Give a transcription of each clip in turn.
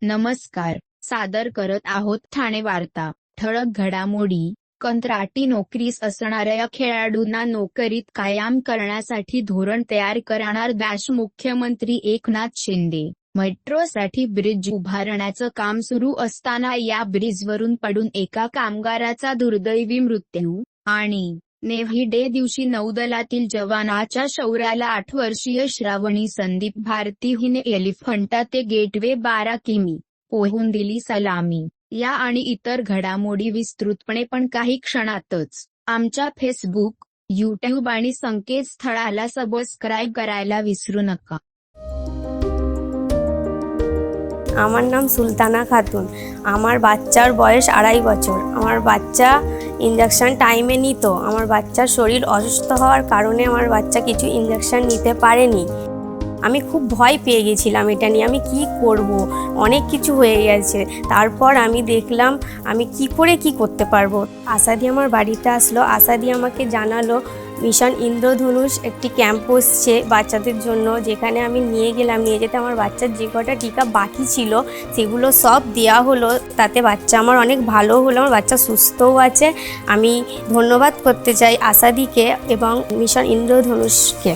नमस्कार. सादर करत आहोत ठाणे वार्ता. ठळक घडामोडी. कंत्राटी नोकरीस असणाऱ्या खेळाडूंना नोकरीत कायम करण्यासाठी धोरण तयार करणार मुख्यमंत्री एकनाथ शिंदे. मेट्रोसाठी ब्रिज उभारण्याचं काम सुरू असताना या ब्रिजवरून पडून एका कामगाराचा दुर्दैवी मृत्यू. आणि नेव्ही डे दिवशी नौदलातील जवानाच्या शौर्याला 8 वर्षीय श्रावणी संदीप भारती हिने एलिफंटा ते गेटवे 12 किमी पोहून दिली सलामी. या आणि इतर घडामोडी विस्तृतपणे पण काही क्षणातच. आमच्या फेसबुक, यूट्यूब आणि संकेतस्थळाला सबस्क्राईब करायला विसरू नका. আমার নাম সুলতানা খাতুন। আমার বাচ্চার বয়স 2.5 বছর। আমার বাচ্চা ইনজেকশন টাইমে নিত। আমার বাচ্চার শরীর অসুস্থ হওয়ার কারণে আমার বাচ্চা কিছু ইনজেকশন নিতে পারেনি। আমি খুব ভয় পেয়ে গেছিলাম এটা নিয়ে, আমি কি করব, অনেক কিছু হয়ে গেছে। তারপর আমি দেখলাম আমি কি করে কি করতে পারবো। আশাদি আমার বাড়িতে আসলো, আশাদি আমাকে জানালো মিশন ইন্দ্রধনুষ একটি ক্যাম্প বসছে বাচ্চাদের জন্য, যেখানে আমি নিয়ে গেলাম। নিয়ে যেতে আমার বাচ্চার যে কটা টিকা বাকি ছিল সেগুলো সব দেওয়া হলো। তাতে বাচ্চা আমার অনেক ভালো হলো, আমার বাচ্চা সুস্থও আছে। আমি ধন্যবাদ করতে চাই আশাদিকে এবং মিশন ইন্দ্রধনুষকে।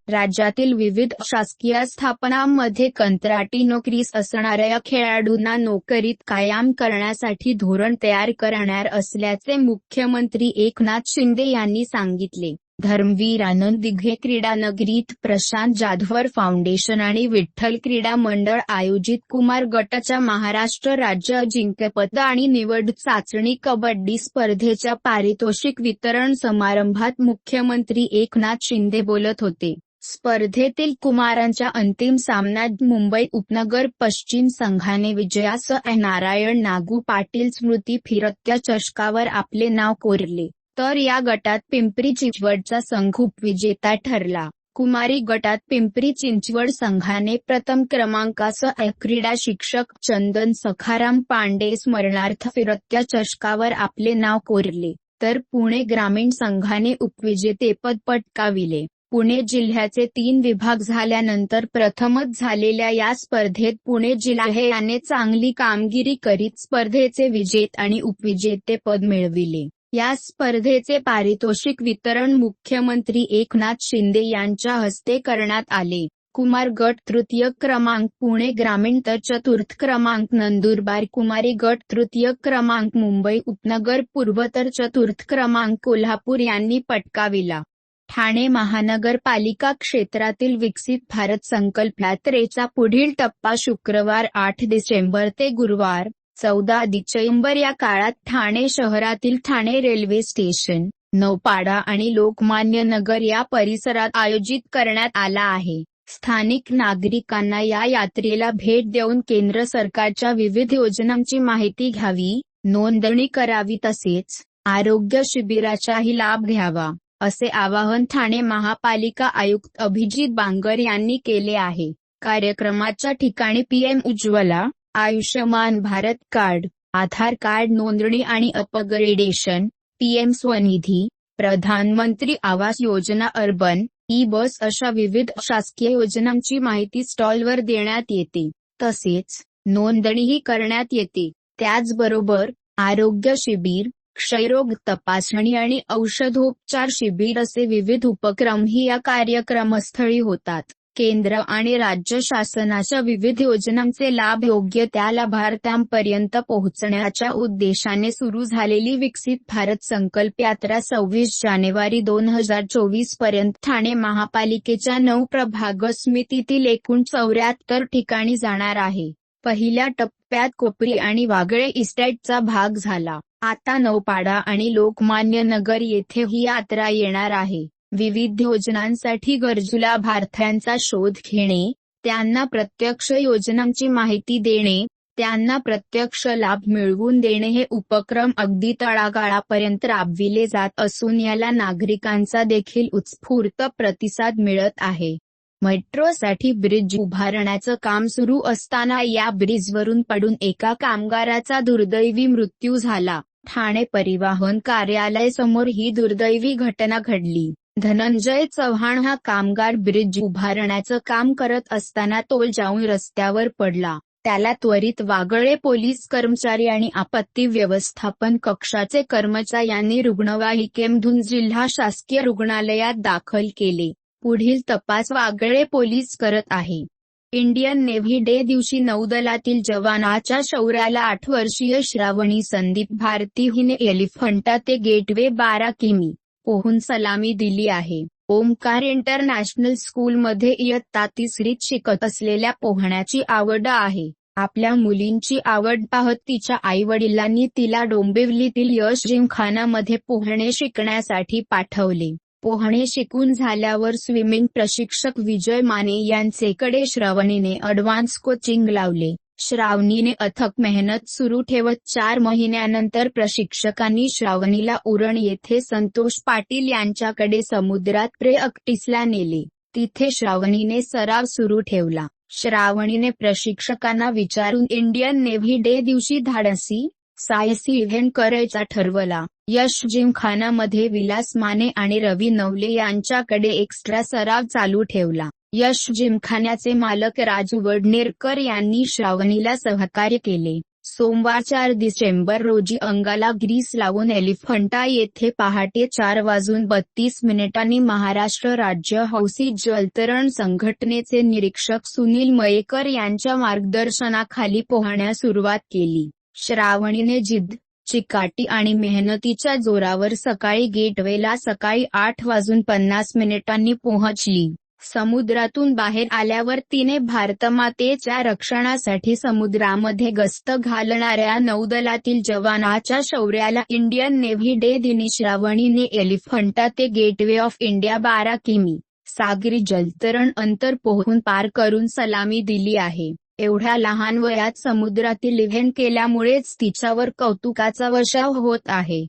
राज्यातील विविध शासकीय स्थापनांमध्ये कंत्राटी नोकरीस असणाऱ्या खेळाडूंना नोकरीत कायम करण्यासाठी धोरण तयार करणार असल्याचे मुख्यमंत्री एकनाथ शिंदे यांनी सांगितले. धर्मवीर आनंद दिघे क्रीडानगरीत प्रशांत जाधवर फाउंडेशन आणि विठ्ठल क्रीडा मंडळ आयोजित कुमार गटाच्या महाराष्ट्र राज्य अजिंक्यपद आणि निवड चाचणी कबड्डी स्पर्धेच्या पारितोषिक वितरण समारंभात मुख्यमंत्री एकनाथ शिंदे बोलत होते. स्पर्धेतील कुमारांच्या अंतिम सामन्यात मुंबई उपनगर पश्चिम संघाने विजयासह नारायण नागू पाटील स्मृती फिरत्या चषकावर आपले नाव कोरले, तर या गटात पिंपरी चिंचवडचा संघ उपविजेता ठरला. कुमारी गटात पिंपरी चिंचवड संघाने प्रथम क्रमांकासह क्रीडा शिक्षक चंदन सखाराम पांडे स्मरणार्थ फिरत्या चषकावर आपले नाव कोरले, तर पुणे ग्रामीण संघाने उपविजेतेपद पटकाविले. पुणे जिल्ह्याचे 3 विभाग झाल्यानंतर प्रथमच झालेल्या या स्पर्धेत पुणे जिल्ह्याने चांगली कामगिरी करीत स्पर्धेचे विजेते आणि उपविजेतेपद मिळविले. या स्पर्धेचे पारितोषिक वितरण मुख्यमंत्री एकनाथ शिंदे यांच्या हस्ते करण्यात आले. कुमार गट तृतीय क्रमांक पुणे ग्रामीण तर चतुर्थ क्रमांक नंदुरबार कुमारी गट तृतीय क्रमांक मुंबई उपनगर पूर्व तर चतुर्थ क्रमांक कोल्हापूर यांनी पटकाविला. ठाणे महानगरपालिका क्षेत्रातील विकसित भारत संकल्प यात्रेचा पुढील टप्पा शुक्रवार 8 डिसेंबर ते गुरुवार 14 डिसेंबर या काळात ठाणे शहरातील ठाणे रेल्वे स्टेशन, नौपाडा आणि लोकमान्य नगर या परिसरात आयोजित करण्यात आला आहे. स्थानिक नागरिकांना या यात्रेला भेट देऊन केंद्र सरकारच्या विविध योजनांची माहिती घ्यावी, नोंदणी करावी तसेच आरोग्य शिबिराचाही लाभ घ्यावा, असे आवाहन ठाणे महापालिका आयुक्त अभिजित बांगर यांनी केले आहे. कार्यक्रमाच्या ठिकाणी पीएम उज्ज्वला, आयुष्यमान भारत कार्ड, आधार कार्ड नोंदणी आणि अपग्रेडेशन, पीएम स्वनिधी, प्रधानमंत्री आवास योजना अर्बन, ई-बस अशा विविध शासकीय योजनांची माहिती स्टॉलवर देण्यात येते. तसेच नोंदणीही करण्यात येते. त्याचबरोबर आरोग्य शिबिर, क्षयरोग तपासणी आणि औषधोपचार शिबिर असे विविध उपक्रमही या कार्यक्रमस्थळी होतात. केंद्र आणि राज्य शासनाच्या विविध योजनांचे लाभ योग्य त्या लाभार्थ्यांपर्यंत पोहोचण्याच्या उद्देशाने सुरू झालेली विकसित भारत संकल्प यात्रा 26 जानेवारी 2024 पर्यंत ठाणे महापालिकेच्या 9 प्रभाग समितीतील एकूण 74 ठिकाणी जाणार आहे. पहिल्या टप्प्यात कोपरी आणि वागळे इस्टेटचा भाग झाला. आता नौपाडा आणि लोकमान्य नगर येथे ही यात्रा येणार आहे. विविध योजनांसाठी गरजू लाभार्थ्यांचा शोध घेणे, त्यांना प्रत्यक्ष योजनांची माहिती देणे, त्यांना प्रत्यक्ष लाभ मिळवून देणे हे उपक्रम अगदी तळागाळापर्यंत राबविले जात असून याला नागरिकांचा देखील उत्स्फूर्त प्रतिसाद मिळत आहे. मेट्रोसाठी ब्रिज उभारण्याचं काम सुरू असताना या ब्रिजवरून पडून एका कामगाराचा दुर्दैवी मृत्यू झाला. ठाणे परिवहन कार्यालय समोर ही दुर्दैवी घटना घडली. धनंजय चव्हाण हा कामगार ब्रिज उभारण्याचं काम करत असताना तोल जाऊन रस्त्यावर पडला. त्याला त्वरित वागळे पोलीस कर्मचारी आणि आपत्ती व्यवस्थापन कक्षाचे कर्मचाऱ्यांनी रुग्णवाहिकेमधून जिल्हा शासकीय रुग्णालयात दाखल केले. पुढील तपास वागळे पोलीस करत आहे. इंडियन नेव्ही डे दिवशी नौदलातील जवानाच्या शौर्याला 8 वर्षीय श्रावणी संदीप भारती हिने एलिफंटा ते गेटवे 12 किमी पोहून सलामी दिली आहे. ओमकार इंटरनॅशनल स्कूलमध्ये इयत्ता 3रीत शिकत असलेल्या पोहण्याची आवड आहे. आपल्या मुलींची आवड पाहत तिच्या आईवडिलांनी तिला डोंबिवलीतील यश जिमखानामध्ये पोहणे शिकण्यासाठी पाठवले. पोहणे शिकून झाल्यावर स्विमिंग प्रशिक्षक विजय माने यांचेकडे श्रावणीने ॲडव्हान्स कोचिंग लावले. श्रावणीने अथक मेहनत सुरू ठेवत 4 महिन्यानंतर प्रशिक्षकांनी श्रावणीला उरण येथे संतोष पाटील यांच्याकडे समुद्रात प्रॅक्टिसला नेले. तिथे श्रावणीने सराव सुरू ठेवला. श्रावणीने प्रशिक्षकांना विचारून इंडियन नेव्ही डे दिवशी धाडसी साहसी इव्हेंट करायचा ठरवला. यश जिमखानामध्ये विलास माने आणि रवी नवले यांच्याकडे एक्स्ट्रा सराव चालू ठेवला. यश जिमखान्याचे मालक राजू वडनेरकर यांनी श्रावणीला सहकार्य केले. सोमवार 4 डिसेंबर रोजी अंगाला ग्रीस लावून एलिफंटा येथे पहाटे 4:32 महाराष्ट्र राज्य हौसी जलतरण संघटनेचे निरीक्षक सुनील मयेकर यांच्या मार्गदर्शनाखाली पोहण्यास सुरुवात केली. श्रावणीने जिद्द, चिकाटी आणि मेहनतीच्या जोरावर सकाळी गेटवेला सकाळी 8:50 पोहोचली. समुद्रातून बाहेर आल्यावर तिने भारतमातेच्या रक्षणासाठी समुद्रामध्ये गस्त घालणाऱ्या नौदलातील जवानाच्या शौर्याला इंडियन नेव्ही डे दिनी श्रावणीने एलिफंटा ते गेटवे ऑफ इंडिया 12 किमी सागरी जलतरण अंतर पोहून पार करून सलामी दिली आहे. एवढ्या लहान वयात समुद्रातील इव्हेंट केल्यामुळेच तिच्यावर कौतुकाचा वर्षाव होत आहे.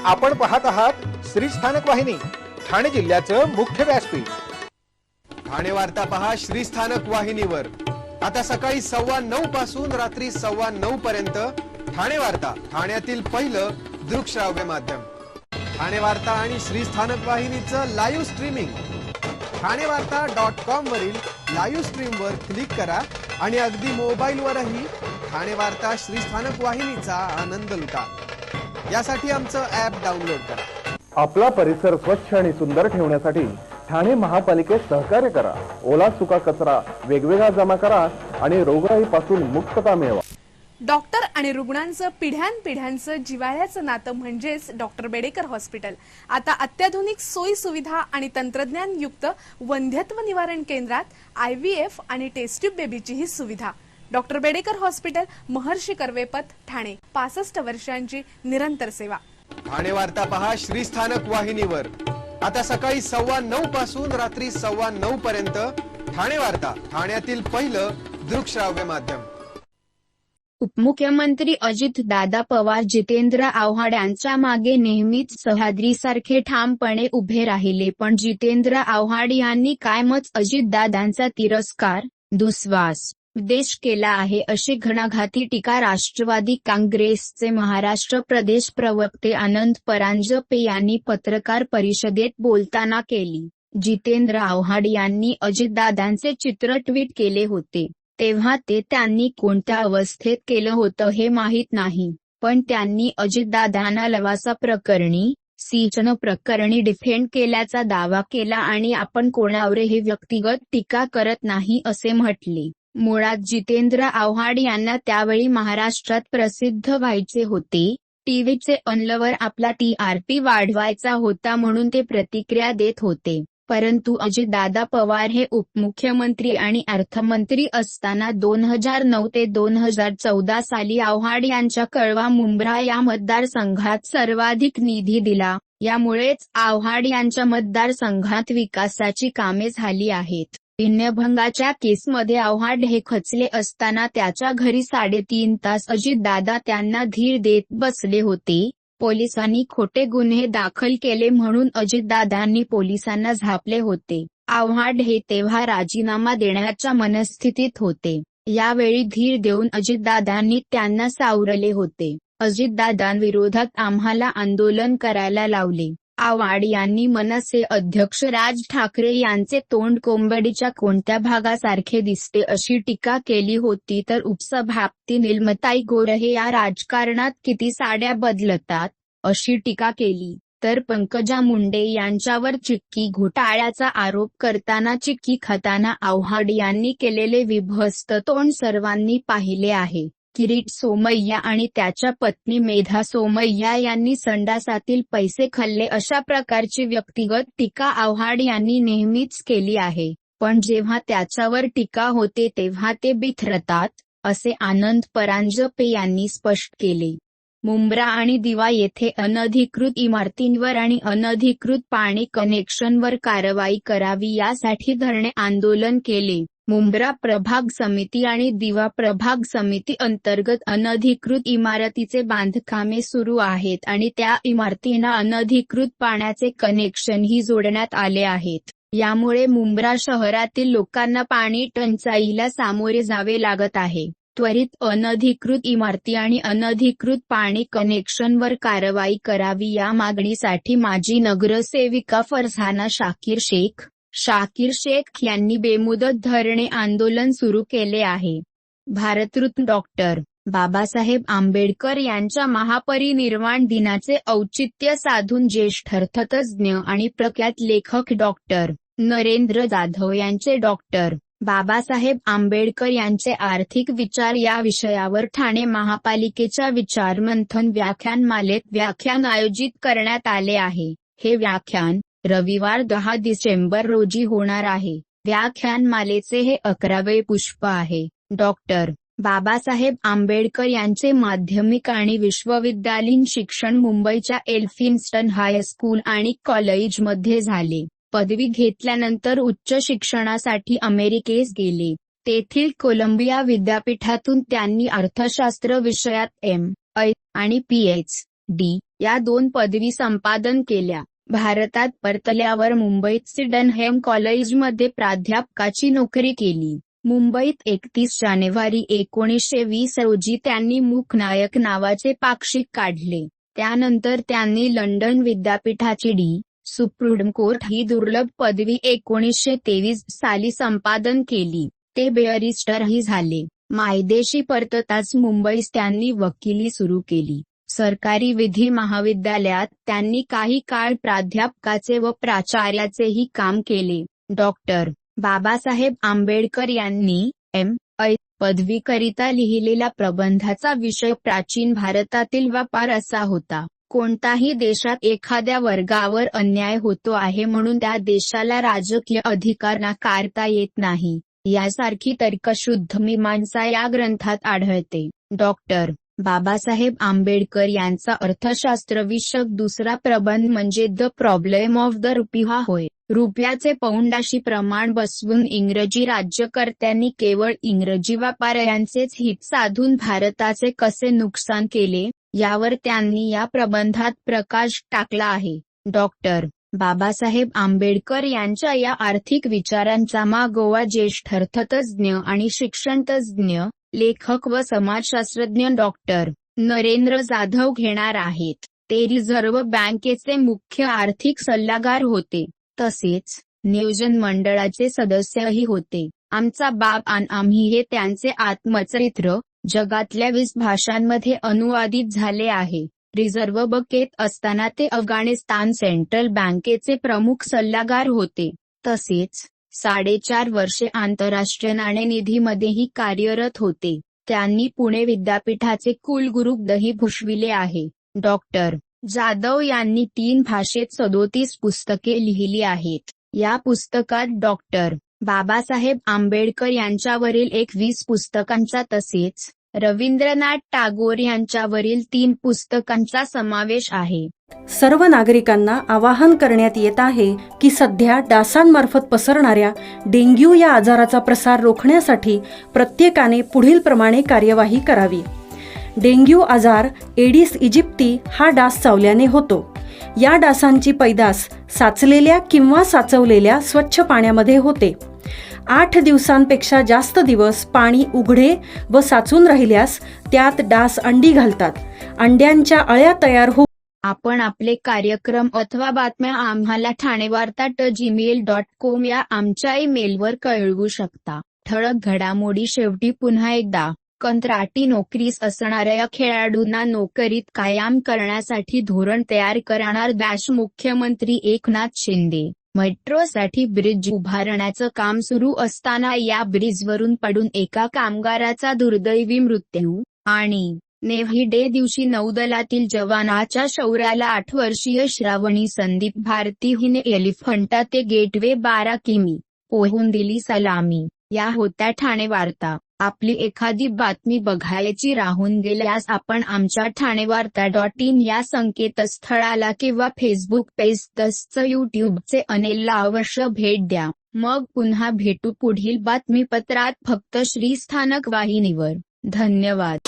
आपण पाहत आहात श्री स्थानक वाहिनी, ठाणे जिल्ह्याचं मुख्य व्यासपीठ. ठाणे वार्ता पहा श्री स्थानक वाहिनीवर. आता सकाळी 9:15 पासून रात्री 9:15 पर्यंत ठाणे वार्ता, ठाण्यातील पहिलं दृकश्राव्य माध्यम. ठाणे वार्ता आणि श्री स्थानक वाहिनीचं लाईव्ह स्ट्रीमिंग ठाणेवार्ता.com वरील लाईव्ह स्ट्रीमवर क्लिक करा आणि अगदी मोबाईलवरही ठाणे वार्ता श्री स्थानक वाहिनीचा आनंद लुटा. यासाठी आमचं ॲप डाउनलोड करा. आपला परिसर स्वच्छ आणि सुंदर ठेवण्यासाठी ठाणे महापालिकेत सहकार्य करा. ओला सुका कचरा वेगवेगळा जमा करा आणि रोगराईपासून मुक्तता मिळवा. डॉक्टर आणि रुग्णांचं पिढ्यानपिढ्यांचं जिव्हाळ्याचं नातं म्हणजेच डॉक्टर बेडेकर हॉस्पिटल. आता अत्याधुनिक सोयी सुविधा आणि तंत्रज्ञान युक्त वंध्यत्व निवारण केंद्रात IVF आणि टेस्ट ट्यूब बेबीचीही सुविधा. डॉक्टर बेडेकर हॉस्पिटल, महर्षी कर्वेपथ, ठाणे. 65 वर्षांची निरंतर सेवा. ठाणे वार्ता पहा श्री स्थानक वाहिनीवर. आता सकाळी 9:15 पासून रात्री 9:15 पर्यंत ठाणे वार्ता, ठाण्यातील पहिलं दृकश्राव्य माध्यम. उपमुख्यमंत्री अजितदादा पवार जितेंद्र आव्हाड यांच्या मागे नेहमीच सह्याद्रीसारखे ठामपणे उभे राहिले. पण जितेंद्र आव्हाड यांनी कायमच अजितदादांचा तिरस्कार, दुस्वास, देश केला आहे, अशी घणाघाती टीका राष्ट्रवादी काँग्रेसचे महाराष्ट्र प्रदेश प्रवक्ते आनंद परांजपे यांनी पत्रकार परिषदेत बोलताना केली. जितेंद्र आव्हाड यांनी अजितदादांचे चित्र ट्विट केले होते. तेव्हा ते त्यांनी कोणत्या अवस्थेत केलं होतं हे माहीत नाही, पण त्यांनी अजितदादांना लवासा प्रकरणी, सिंचन प्रकरणी डिफेंड केल्याचा दावा केला आणि आपण कोणावरही व्यक्तिगत टीका करत नाही असे म्हटले. मुळात जितेंद्र आव्हाड यांना त्यावेळी महाराष्ट्रात प्रसिद्ध व्हायचे होते. टीव्हीचे अनलवर आपला TRP वाढवायचा होता म्हणून ते प्रतिक्रिया देत होते. परंतु अजितदादा पवार हे उपमुख्यमंत्री आणि अर्थमंत्री असताना 2009 ते 2014 साली आव्हाड यांच्या कळवा मुंब्रा या मतदारसंघात सर्वाधिक निधी दिला. यामुळेच आव्हाड यांच्या मतदारसंघात विकासाची कामे झाली आहेत. विनयभंगाच्या केसमध्ये आव्हाड हे खचले असताना त्याच्या घरी 3.5 तास अजितदादा त्यांना धीर देत बसले होते. पोलिसांनी खोटे गुन्हे दाखल केले म्हणून अजितदादांनी पोलिसांना झापले होते. आव्हाड हे तेव्हा राजीनामा देण्याच्या मनस्थितीत होते. यावेळी धीर देऊन अजितदादांनी त्यांना सावरले होते. अजितदादांविरोधात आम्हाला आंदोलन करायला लावले. आव्हाड यांनी मनसे अध्यक्ष राज ठाकरे यांचे तोंड कोंबडीच्या कोणत्या भागासारखे दिसते अशी टीका केली होती, तर उपसभापती नीलमताई गोऱ्हे या राजकारणात किती साड्या बदलतात अशी टीका केली. तर पंकजा मुंडे यांच्यावर चिक्की घोटाळ्याचा आरोप करताना चिक्की खाताना आव्हाड यांनी केलेले विभत्स तोंड सर्वांनी पाहिले आहे. किरीट सोमय्या आणि त्याच्या पत्नी मेधा सोमय्या यांनी संडासातील पैसे खाल्ले अशा प्रकारची व्यक्तिगत टीका आव्हाड यांनी नेहमीच केली आहे, पण जेव्हा त्याच्यावर टीका होते तेव्हा ते बिथरतात, असे आनंद परांजपे यांनी स्पष्ट केले. मुंब्रा आणि दिवा येथे अनधिकृत इमारतींवर आणि अनधिकृत पाणी कनेक्शनवर कारवाई करावी यासाठी धरणे आंदोलन केले. मुंब्रा प्रभाग समिती आणि दिवा प्रभाग समिती अंतर्गत अनधिकृत इमारतीचे बांधकामे सुरू आहेत आणि त्या इमारतींना अनधिकृत पाण्याचे कनेक्शनही जोडण्यात आले आहेत. यामुळे मुंब्रा शहरातील लोकांना पाणी टंचाईला सामोरे जावे लागत आहे. त्वरित अनधिकृत इमारती आणि अनधिकृत पाणी कनेक्शनवर कारवाई करावी या मागणीसाठी माजी नगरसेविका फरझाना शाकीर शेख यांनी बेमुदत धरणे आंदोलन सुरू केले आहे. भारतरत्न डॉक्टर बाबासाहेब आंबेडकर यांच्या महापरिनिर्वाण दिनाचे औचित्य साधून ज्येष्ठ अर्थतज्ज्ञ आणि प्रख्यात लेखक डॉक्टर नरेंद्र जाधव यांचे डॉक्टर बाबासाहेब आंबेडकर यांचे आर्थिक विचार या विषयावर ठाणे महापालिकेच्या विचारमंथन व्याख्यानमालेत व्याख्यान आयोजित करण्यात आले आहे. हे व्याख्यान रविवार 10 डिसेंबर रोजी होणार आहे. व्याख्यानमालेचे हे 11वे पुष्प आहे. डॉक्टर बाबासाहेब आंबेडकर यांचे माध्यमिक आणि विश्वविद्यालयीन शिक्षण मुंबईच्या एल्फिन्स्टन हायस्कूल आणि कॉलेजमध्ये झाले. पदवी घेतल्यानंतर उच्च शिक्षणासाठी अमेरिकेस गेले. तेथील कोलंबिया विद्यापीठातून त्यांनी अर्थशास्त्र विषयात M.A. आणि PhD या 2 पदवी संपादन केल्या. भारतात परतल्यावर मुंबईत सिडनहॅम कॉलेजमध्ये प्राध्यापकाची नोकरी केली. मुंबईत 31 जानेवारी 1920 रोजी त्यांनी मूकनायक नावाचे पाक्षिक काढले. त्यानंतर त्यांनी लंडन विद्यापीठाची D. सुप्रीम कोर्ट ही दुर्लभ पदवी 1923 साली संपादन केली. ते बॅरिस्टरही झाले. मायदेशी परतताच मुंबईस त्यांनी वकिली सुरू केली. सरकारी विधी महाविद्यालयात त्यांनी काही काळ प्राध्यापकाचे व प्राचार्याचेही काम केले. डॉक्टर बाबासाहेब आंबेडकर यांनी M.A. पदवीकरिता लिहिलेल्या प्रबंधाचा विषय प्राचीन भारतातील व्यापार असा होता. कोणताही देशात एखाद्या वर्गावर अन्याय होतो आहे म्हणून त्या देशाला राजकीय अधिकार नाकारता येत नाही, यासारखी तर्कशुद्ध मीमांसा या ग्रंथात आढळते. डॉक्टर बाबासाहेब आंबेडकर यांचा अर्थशास्त्रविषयक दुसरा प्रबंध म्हणजे the problem of the rupee हा होय. रुपयाचे पौंडाशी प्रमाण बसवून इंग्रजी राज्यकर्त्यांनी केवळ इंग्रजी व्यापाऱ्यांचेच हित साधून भारताचे कसे नुकसान केले यावर त्यांनी या प्रबंधात प्रकाश टाकला आहे. डॉक्टर बाबासाहेब आंबेडकर यांच्या या आर्थिक विचारांचा मागोवा ज्येष्ठ अर्थतज्ज्ञ आणि शिक्षणतज्ज्ञ, लेखक व समाजशास्त्रज्ञ डॉक्टर नरेंद्र जाधव घेणार आहेत. ते रिझर्व्ह बँकेचे मुख्य आर्थिक सल्लागार होते. तसेच नियोजन मंडळाचे सदस्यही होते. आमचा बाप आणि आम्ही हे त्यांचे आत्मचरित्र जगातल्या 20 भाषांमध्ये अनुवादित झाले आहे. रिझर्व्ह बँकेत असताना ते अफगाणिस्तान सेंट्रल बँकेचे प्रमुख सल्लागार होते. तसेच 4.5 वर्षे आंतरराष्ट्रीय नाणेनिधीमध्येही कार्यरत होते. त्यांनी पुणे विद्यापीठाचे कुलगुरूपदही भूषविले आहे. डॉक्टर जाधव यांनी 3 भाषेत 37 पुस्तके लिहिली आहेत. या पुस्तकात डॉक्टर बाबासाहेब आंबेडकर यांच्यावरील 21 पुस्तकांचा तसेच रवींद्रनाथ टागोर यांच्यावरील 3 पुस्तकांचा समावेश आहे. सर्व नागरिकांना आवाहन करण्यात येत आहे की सध्या डासांमार्फत पसरणाऱ्या डेंग्यू या आजाराचा प्रसार रोखण्यासाठी प्रत्येकाने पुढील प्रमाणे कार्यवाही करावी. डेंग्यू आजार एडिस इजिप्ती हा डास चावल्याने होतो. या डासांची पैदास साचलेल्या किंवा साचवलेल्या स्वच्छ पाण्यामध्ये होते. 8 दिवसांपेक्षा जास्त दिवस पाणी उघडे व साचून राहिल्यास त्यात डास अंडी घालतात. अंड्यांच्या अळ्या तयार होऊन आपण आपले कार्यक्रम अथवा बातम्या आम्हाला ठाणेवार्ता@gmail.com या आमच्या ईमेलवर कळवू शकता. ठळक घडामोडी शेवटी पुन्हा एकदा. कंत्राटी नोकरीस असणाऱ्या खेळाडूंना नोकरीत कायम करण्यासाठी धोरण तयार करणार मुख्यमंत्री एकनाथ शिंदे. मेट्रोसाठी ब्रिज उभारण्याचं काम सुरू असताना या ब्रिजवरून पडून एका कामगाराचा दुर्दैवी मृत्यू. आणि नेव्ही डे दिवशी नौदलातील जवानाच्या शौर्याला 8 वर्षीय श्रावणी संदीप भारती हिने एलिफंटा ते गेटवे 12 किमी पोहून दिली सलामी. या होत्या ठाणे वार्ता. आपली एखादी बातमी बघायची राहून गेल्यास आपण आमच्या ठाणेवार्ता.in या संकेतस्थळाला किंवा फेसबुक पेज तसंच यूट्यूबचे अनेलला अवश्य भेट द्या. मग पुन्हा भेटू पुढील बातमीपत्रात फक्त श्रीस्थानक वाहिनीवर. धन्यवाद.